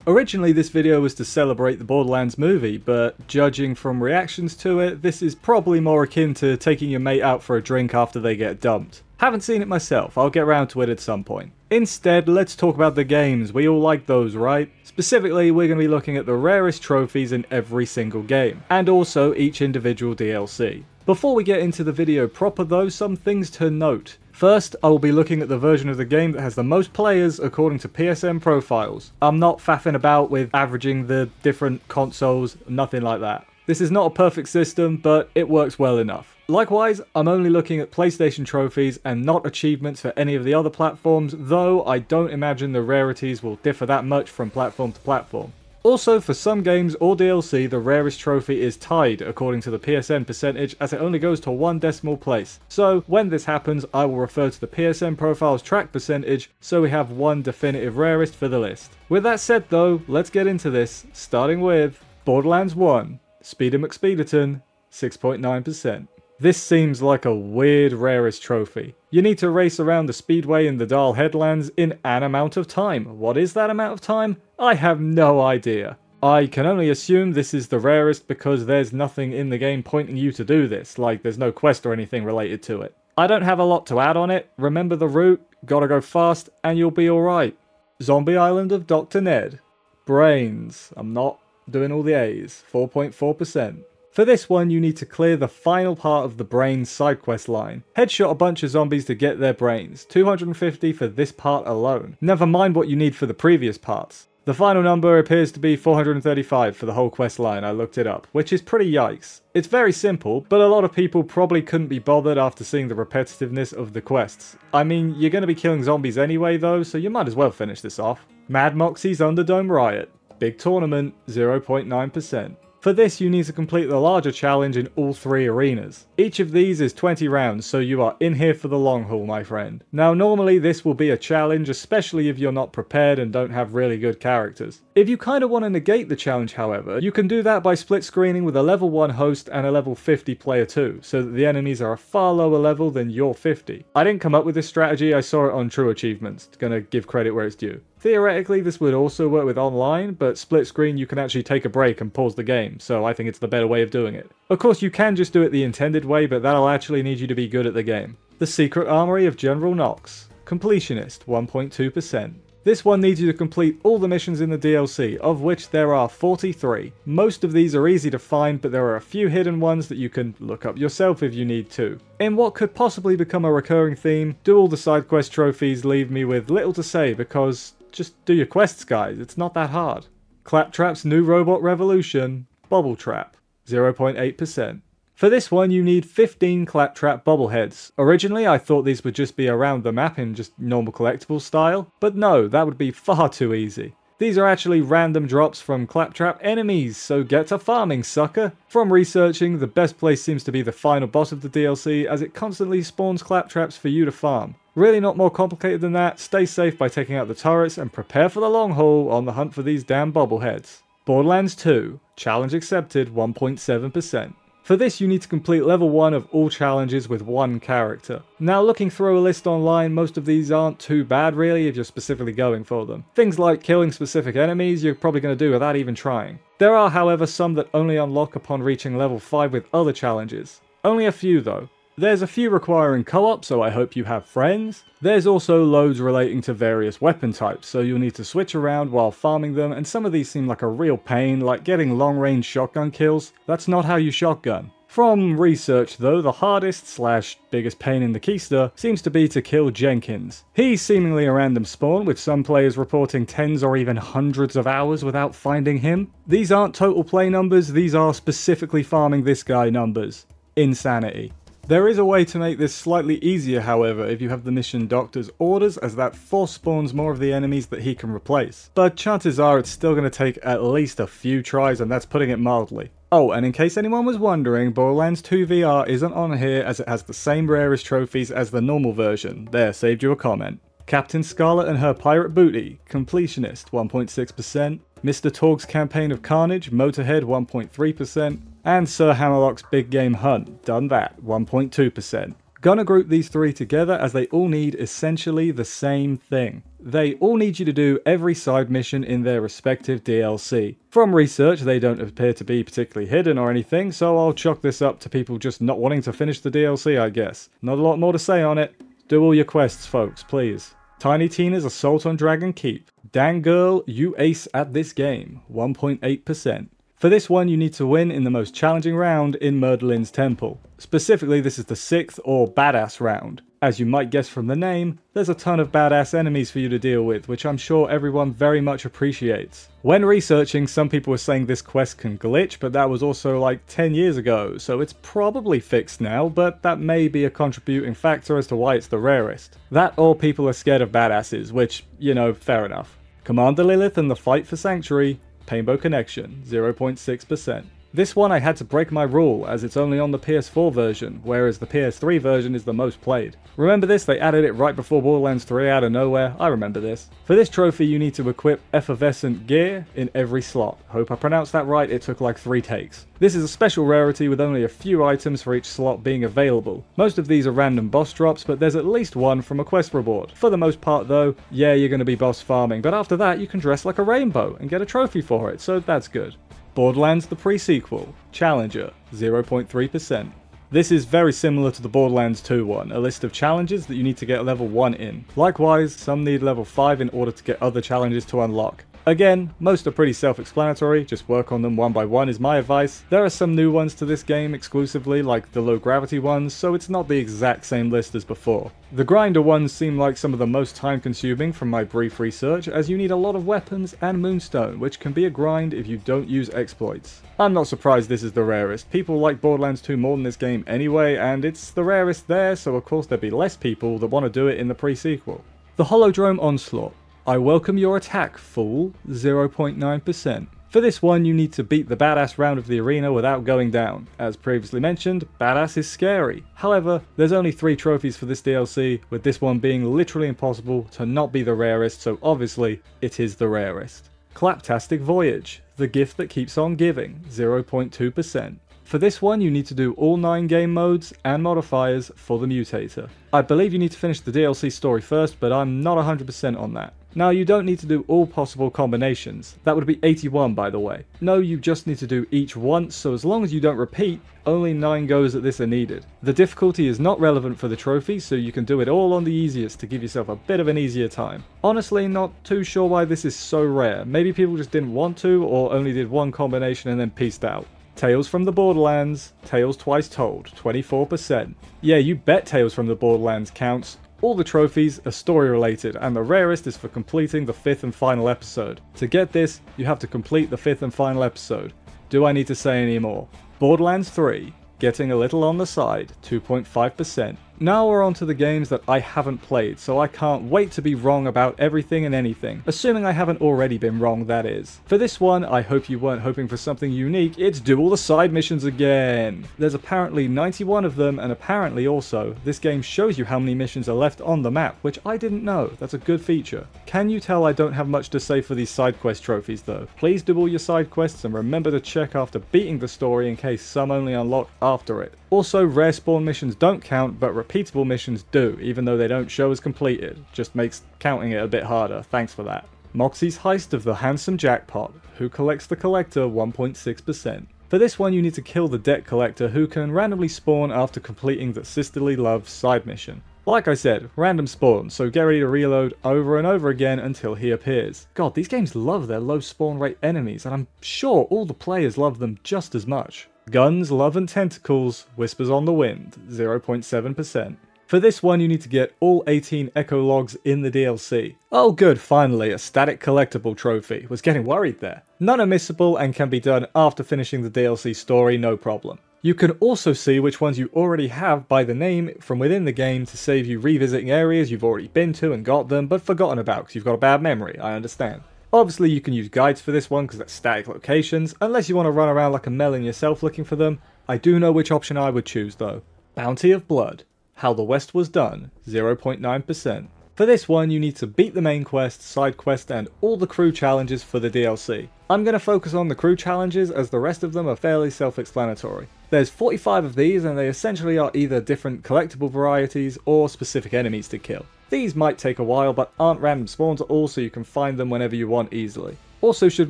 Originally this video was to celebrate the Borderlands movie, but judging from reactions to it, this is probably more akin to taking your mate out for a drink after they get dumped. Haven't seen it myself, I'll get around to it at some point. Instead, let's talk about the games, we all like those, right? Specifically, we're going to be looking at the rarest trophies in every single game, and also each individual DLC. Before we get into the video proper though, some things to note. First, I will be looking at the version of the game that has the most players according to PSN profiles. I'm not faffing about with averaging the different consoles, nothing like that. This is not a perfect system, but it works well enough. Likewise, I'm only looking at PlayStation trophies and not achievements for any of the other platforms, though I don't imagine the rarities will differ that much from platform to platform. Also, for some games or DLC, the rarest trophy is tied according to the PSN percentage, as it only goes to one decimal place. So when this happens, I will refer to the PSN profile's track percentage, so we have one definitive rarest for the list. With that said though, let's get into this, starting with Borderlands 1, Speeder McSpeederton, 6.9%. This seems like a weird rarest trophy. You need to race around the speedway in the Dahl Headlands in an amount of time. What is that amount of time? I have no idea. I can only assume this is the rarest because there's nothing in the game pointing you to do this, like there's no quest or anything related to it. I don't have a lot to add on it, remember the route, gotta go fast, and you'll be alright. Zombie Island of Dr. Ned. Brains. I'm not doing all the A's. 4.4%. For this one, you need to clear the final part of the Brains side quest line. Headshot a bunch of zombies to get their brains, 250 for this part alone. Never mind what you need for the previous parts. The final number appears to be 435 for the whole quest line, I looked it up, which is pretty yikes. It's very simple, but a lot of people probably couldn't be bothered after seeing the repetitiveness of the quests. I mean, you're going to be killing zombies anyway though, so you might as well finish this off. Mad Moxie's Underdome Riot. Big Tournament, 0.9%. For this, you need to complete the larger challenge in all 3 arenas. Each of these is 20 rounds, so you are in here for the long haul, my friend. Now, normally this will be a challenge, especially if you're not prepared and don't have really good characters. If you kind of want to negate the challenge, however, you can do that by split screening with a level 1 host and a level 50 player too, so that the enemies are a far lower level than your 50. I didn't come up with this strategy, I saw it on True Achievements, gonna give credit where it's due. Theoretically, this would also work with online, but split screen you can actually take a break and pause the game, so I think it's the better way of doing it. Of course, you can just do it the intended way, but that'll actually need you to be good at the game. The Secret Armory of General Knox. Completionist, 1.2%. This one needs you to complete all the missions in the DLC, of which there are 43. Most of these are easy to find, but there are a few hidden ones that you can look up yourself if you need to. In what could possibly become a recurring theme, do all the side quest trophies leave me with little to say because just do your quests, guys, it's not that hard. Claptrap's New Robot Revolution, Bubble Trap, 0.8%. For this one, you need 15 Claptrap bobbleheads. Originally, I thought these would just be around the map in just normal collectible style, but no, that would be far too easy. These are actually random drops from Claptrap enemies, so get to farming, sucker! From researching, the best place seems to be the final boss of the DLC, as it constantly spawns Claptraps for you to farm. Really not more complicated than that, stay safe by taking out the turrets and prepare for the long haul on the hunt for these damn bobbleheads. Borderlands 2, challenge accepted, 1.7%. For this, you need to complete level 1 of all challenges with one character. Now, looking through a list online, most of these aren't too bad really if you're specifically going for them. Things like killing specific enemies you're probably going to do without even trying. There are, however, some that only unlock upon reaching level 5 with other challenges. Only a few though. There's a few requiring co-op, so I hope you have friends. There's also loads relating to various weapon types, so you'll need to switch around while farming them, and some of these seem like a real pain, like getting long-range shotgun kills. That's not how you shotgun. From research though, the hardest / biggest pain in the keister seems to be to kill Jenkins. He's seemingly a random spawn, with some players reporting tens or even hundreds of hours without finding him. These aren't total play numbers, these are specifically farming this guy numbers. Insanity. There is a way to make this slightly easier, however, if you have the mission Doctor's Orders, as that force spawns more of the enemies that he can replace. But chances are it's still going to take at least a few tries, and that's putting it mildly. Oh, and in case anyone was wondering, Borderlands 2 VR isn't on here as it has the same rarest trophies as the normal version. There, saved you a comment. Captain Scarlet and her pirate booty, Completionist, 1.6%. Mr. Torg's Campaign of Carnage, Motorhead, 1.3%. And Sir Hammerlock's Big Game Hunt, done that, 1.2%. Gonna group these 3 together as they all need essentially the same thing. They all need you to do every side mission in their respective DLC. From research, they don't appear to be particularly hidden or anything, so I'll chalk this up to people just not wanting to finish the DLC, I guess. Not a lot more to say on it. Do all your quests, folks, please. Tiny Tina's Assault on Dragon Keep. Dang girl, you ace at this game. 1.8%. For this one, you need to win in the most challenging round in Merdolin's Temple. Specifically, this is the 6th or Badass round. As you might guess from the name, there's a ton of badass enemies for you to deal with, which I'm sure everyone very much appreciates. When researching, some people were saying this quest can glitch, but that was also like 10 years ago, so it's probably fixed now, but that may be a contributing factor as to why it's the rarest. That or people are scared of badasses, which, you know, fair enough. Commander Lilith and the Fight for Sanctuary. Painbow Connection, 0.6%. This one I had to break my rule as it's only on the PS4 version, whereas the PS3 version is the most played. Remember this? They added it right before Borderlands 3 out of nowhere. I remember this. For this trophy you need to equip effervescent gear in every slot. Hope I pronounced that right, it took like 3 takes. This is a special rarity with only a few items for each slot being available. Most of these are random boss drops, but there's at least one from a quest reward. For the most part though, yeah, you're going to be boss farming, but after that you can dress like a rainbow and get a trophy for it, so that's good. Borderlands the pre-sequel, Challenger, 0.3%. This is very similar to the Borderlands 2 one, a list of challenges that you need to get level 1 in. Likewise, some need level 5 in order to get other challenges to unlock. Again, most are pretty self-explanatory, just work on them one by one is my advice. There are some new ones to this game exclusively, like the low gravity ones, so it's not the exact same list as before. The grinder ones seem like some of the most time consuming from my brief research, as you need a lot of weapons and moonstone, which can be a grind if you don't use exploits. I'm not surprised this is the rarest. People like Borderlands 2 more than this game anyway, and it's the rarest there, so of course there'd be less people that want to do it in the pre-sequel. The Holodrome Onslaught. I welcome your attack, fool, 0.9%. For this one, you need to beat the badass round of the arena without going down. As previously mentioned, badass is scary. However, there's only 3 trophies for this DLC, with this one being literally impossible to not be the rarest, so obviously, it is the rarest. Claptastic Voyage, the gift that keeps on giving, 0.2%. For this one, you need to do all 9 game modes and modifiers for the Mutator. I believe you need to finish the DLC story first, but I'm not 100% on that. Now, you don't need to do all possible combinations. That would be 81, by the way. No, you just need to do each once, so as long as you don't repeat, only 9 goes at this are needed. The difficulty is not relevant for the trophy, so you can do it all on the easiest to give yourself a bit of an easier time. Honestly, not too sure why this is so rare. Maybe people just didn't want to, or only did one combination and then peaced out. Tales from the Borderlands, Tales Twice Told, 24%. Yeah, you bet Tales from the Borderlands counts. All the trophies are story related, and the rarest is for completing the 5th and final episode. To get this, you have to complete the 5th and final episode. Do I need to say any more? Borderlands 3, getting a little on the side, 2.5%. Now we're on to the games that I haven't played, so I can't wait to be wrong about everything and anything. Assuming I haven't already been wrong, that is. For this one, I hope you weren't hoping for something unique, it's do all the side missions again. There's apparently 91 of them, and apparently also, this game shows you how many missions are left on the map, which I didn't know. That's a good feature. Can you tell I don't have much to say for these side quest trophies though? Please do all your side quests and remember to check after beating the story in case some only unlock after it. Also, rare spawn missions don't count, but repeatable missions do, even though they don't show as completed. Just makes counting it a bit harder, thanks for that. Moxxi's Heist of the Handsome Jackpot, who collects the collector, 1.6%. For this one you need to kill the debt collector, who can randomly spawn after completing the Sisterly Love side mission. Like I said, random spawn, so get ready to reload over and over again until he appears. God, these games love their low spawn rate enemies, and I'm sure all the players love them just as much. Guns, Love and Tentacles, Whispers on the Wind, 0.7%. For this one you need to get all 18 Echo Logs in the DLC. Oh good, finally, a static collectible trophy. Was getting worried there. None are missable and can be done after finishing the DLC story, no problem. You can also see which ones you already have by the name from within the game to save you revisiting areas you've already been to and got them, but forgotten about because you've got a bad memory, I understand. Obviously you can use guides for this one because that's static locations, unless you want to run around like a melon yourself looking for them. I do know which option I would choose though. Bounty of Blood, How the West Was Done, 0.9%. For this one you need to beat the main quest, side quest and all the crew challenges for the DLC. I'm going to focus on the crew challenges as the rest of them are fairly self-explanatory. There's 45 of these and they essentially are either different collectible varieties or specific enemies to kill. These might take a while, but aren't random spawns at all, so you can find them whenever you want easily. Also should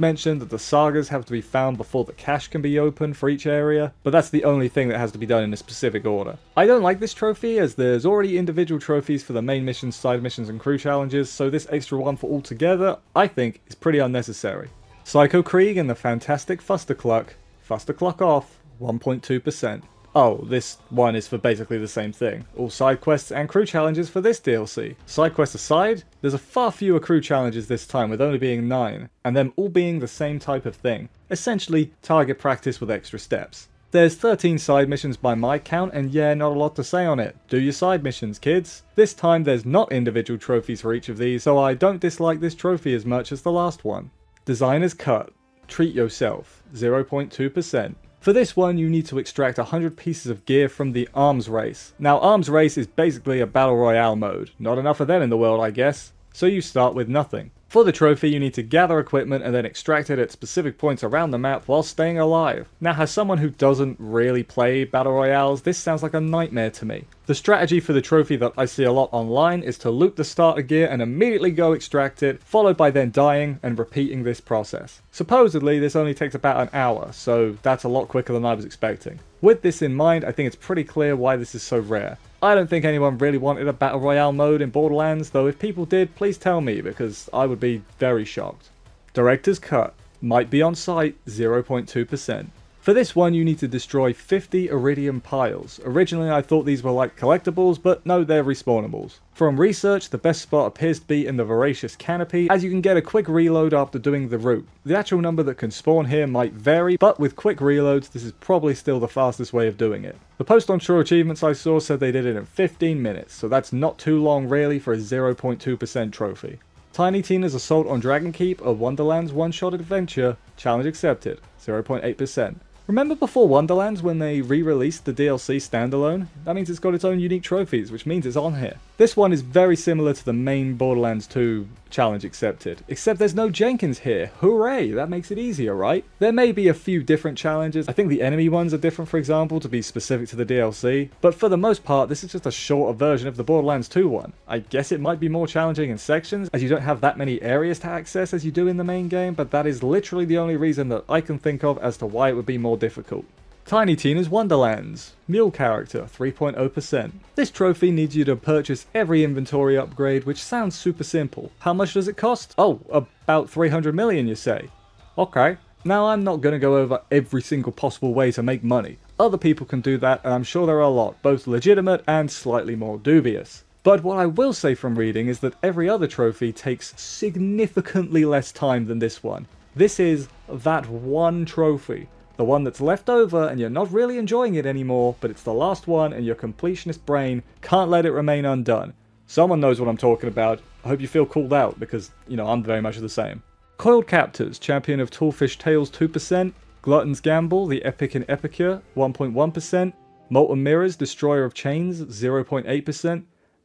mention that the sagas have to be found before the cache can be opened for each area, but that's the only thing that has to be done in a specific order. I don't like this trophy as there's already individual trophies for the main missions, side missions and crew challenges, so this extra one for all together, I think, is pretty unnecessary. Psycho Krieg and the Fantastic Fustercluck. Fustercluck off, 1.2%. Oh, this one is for basically the same thing. All side quests and crew challenges for this DLC. Side quests aside, there's a far fewer crew challenges this time with only being 9, and them all being the same type of thing. Essentially, target practice with extra steps. There's 13 side missions by my count, and yeah, not a lot to say on it. Do your side missions, kids. This time there's not individual trophies for each of these, so I don't dislike this trophy as much as the last one. Designer's Cut. Treat yourself, 0.2%. For this one, you need to extract 100 pieces of gear from the Arms Race. Now, Arms Race is basically a Battle Royale mode. Not enough of them in the world, I guess. So you start with nothing. For the trophy, you need to gather equipment and then extract it at specific points around the map while staying alive. Now, as someone who doesn't really play Battle Royales, this sounds like a nightmare to me. The strategy for the trophy that I see a lot online is to loot the starter gear and immediately go extract it, followed by then dying and repeating this process. Supposedly, this only takes about an hour, so that's a lot quicker than I was expecting. With this in mind, I think it's pretty clear why this is so rare. I don't think anyone really wanted a Battle Royale mode in Borderlands, though if people did, please tell me, because I would be very shocked. Director's Cut. Might be on site, 0.2%. For this one, you need to destroy 50 Iridium piles. Originally, I thought these were like collectibles, but no, they're respawnables. From research, the best spot appears to be in the Voracious Canopy, as you can get a quick reload after doing the route. The actual number that can spawn here might vary, but with quick reloads, this is probably still the fastest way of doing it. The post on True Achievements I saw said they did it in 15 minutes, so that's not too long really for a 0.2% trophy. Tiny Tina's Assault on Dragonkeep, a Wonderlands one-shot adventure, challenge accepted, 0.8%. Remember before Wonderlands when they re-released the DLC standalone? That means it's got its own unique trophies, which means it's on here. This one is very similar to the main Borderlands 2 challenge accepted, except there's no Jenkins here. Hooray, that makes it easier, right? There may be a few different challenges. I think the enemy ones are different, for example, to be specific to the DLC, but for the most part, this is just a shorter version of the Borderlands 2 one. I guess it might be more challenging in sections, as you don't have that many areas to access as you do in the main game, but that is literally the only reason that I can think of as to why it would be more difficult. Tiny Tina's Wonderlands. Mule character, 3.0%. This trophy needs you to purchase every inventory upgrade, which sounds super simple. How much does it cost? Oh, about 300 million, you say? Okay. Now, I'm not going to go over every single possible way to make money. Other people can do that, and I'm sure there are a lot, both legitimate and slightly more dubious. But what I will say from reading is that every other trophy takes significantly less time than this one. This is that one trophy. The one that's left over and you're not really enjoying it anymore, but it's the last one and your completionist brain can't let it remain undone. Someone knows what I'm talking about. I hope you feel called out because, you know, I'm very much the same. Coiled Captors, Champion of Tallfish Tales, 2%. Glutton's Gamble, the Epic in Epicure, 1.1%. Molten Mirrors, Destroyer of Chains, 0.8%.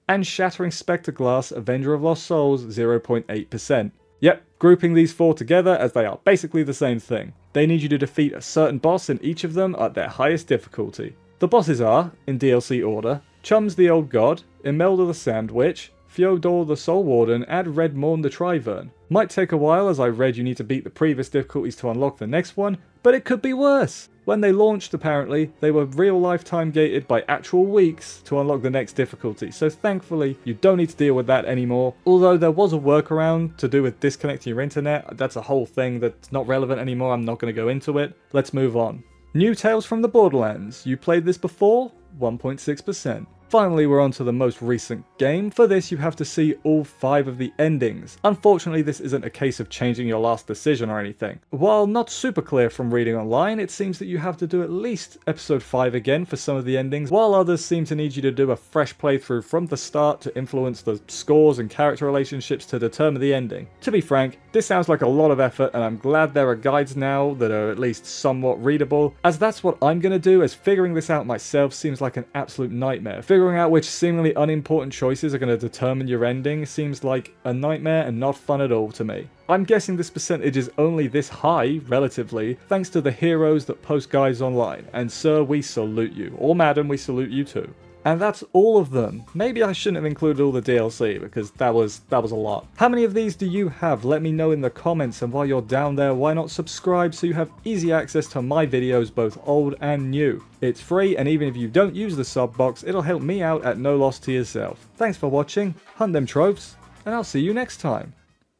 And Shattering Spectre Glass, Avenger of Lost Souls, 0.8%. Yep, grouping these four together as they are basically the same thing. They need you to defeat a certain boss in each of them at their highest difficulty. The bosses are, in DLC order, Chums the Old God, Imelda the Sand Witch, Fyodor the Soul Warden, and Redmorn the Trivern. Might take a while as I read you need to beat the previous difficulties to unlock the next one, but it could be worse! When they launched apparently, they were real life time gated by actual weeks to unlock the next difficulty, so thankfully you don't need to deal with that anymore. Although there was a workaround to do with disconnecting your internet, that's a whole thing that's not relevant anymore, I'm not going to go into it. Let's move on. New Tales from the Borderlands. You played this before? 1.6%. Finally, we're on to the most recent game. For this, you have to see all 5 of the endings. Unfortunately, this isn't a case of changing your last decision or anything. While not super clear from reading online, it seems that you have to do at least episode 5 again for some of the endings, while others seem to need you to do a fresh playthrough from the start to influence the scores and character relationships to determine the ending. To be frank, this sounds like a lot of effort, and I'm glad there are guides now that are at least somewhat readable, as that's what I'm gonna do, as figuring this out myself seems like an absolute nightmare. Figuring out which seemingly unimportant choices are going to determine your ending seems like a nightmare and not fun at all to me. I'm guessing this percentage is only this high, relatively, thanks to the heroes that post guides online, and sir, we salute you, or madam, we salute you too. And that's all of them. Maybe I shouldn't have included all the DLC because that was a lot. How many of these do you have? Let me know in the comments, and while you're down there, why not subscribe so you have easy access to my videos, both old and new. It's free, and even if you don't use the sub box, it'll help me out at no loss to yourself. Thanks for watching, hunt them tropes, and I'll see you next time.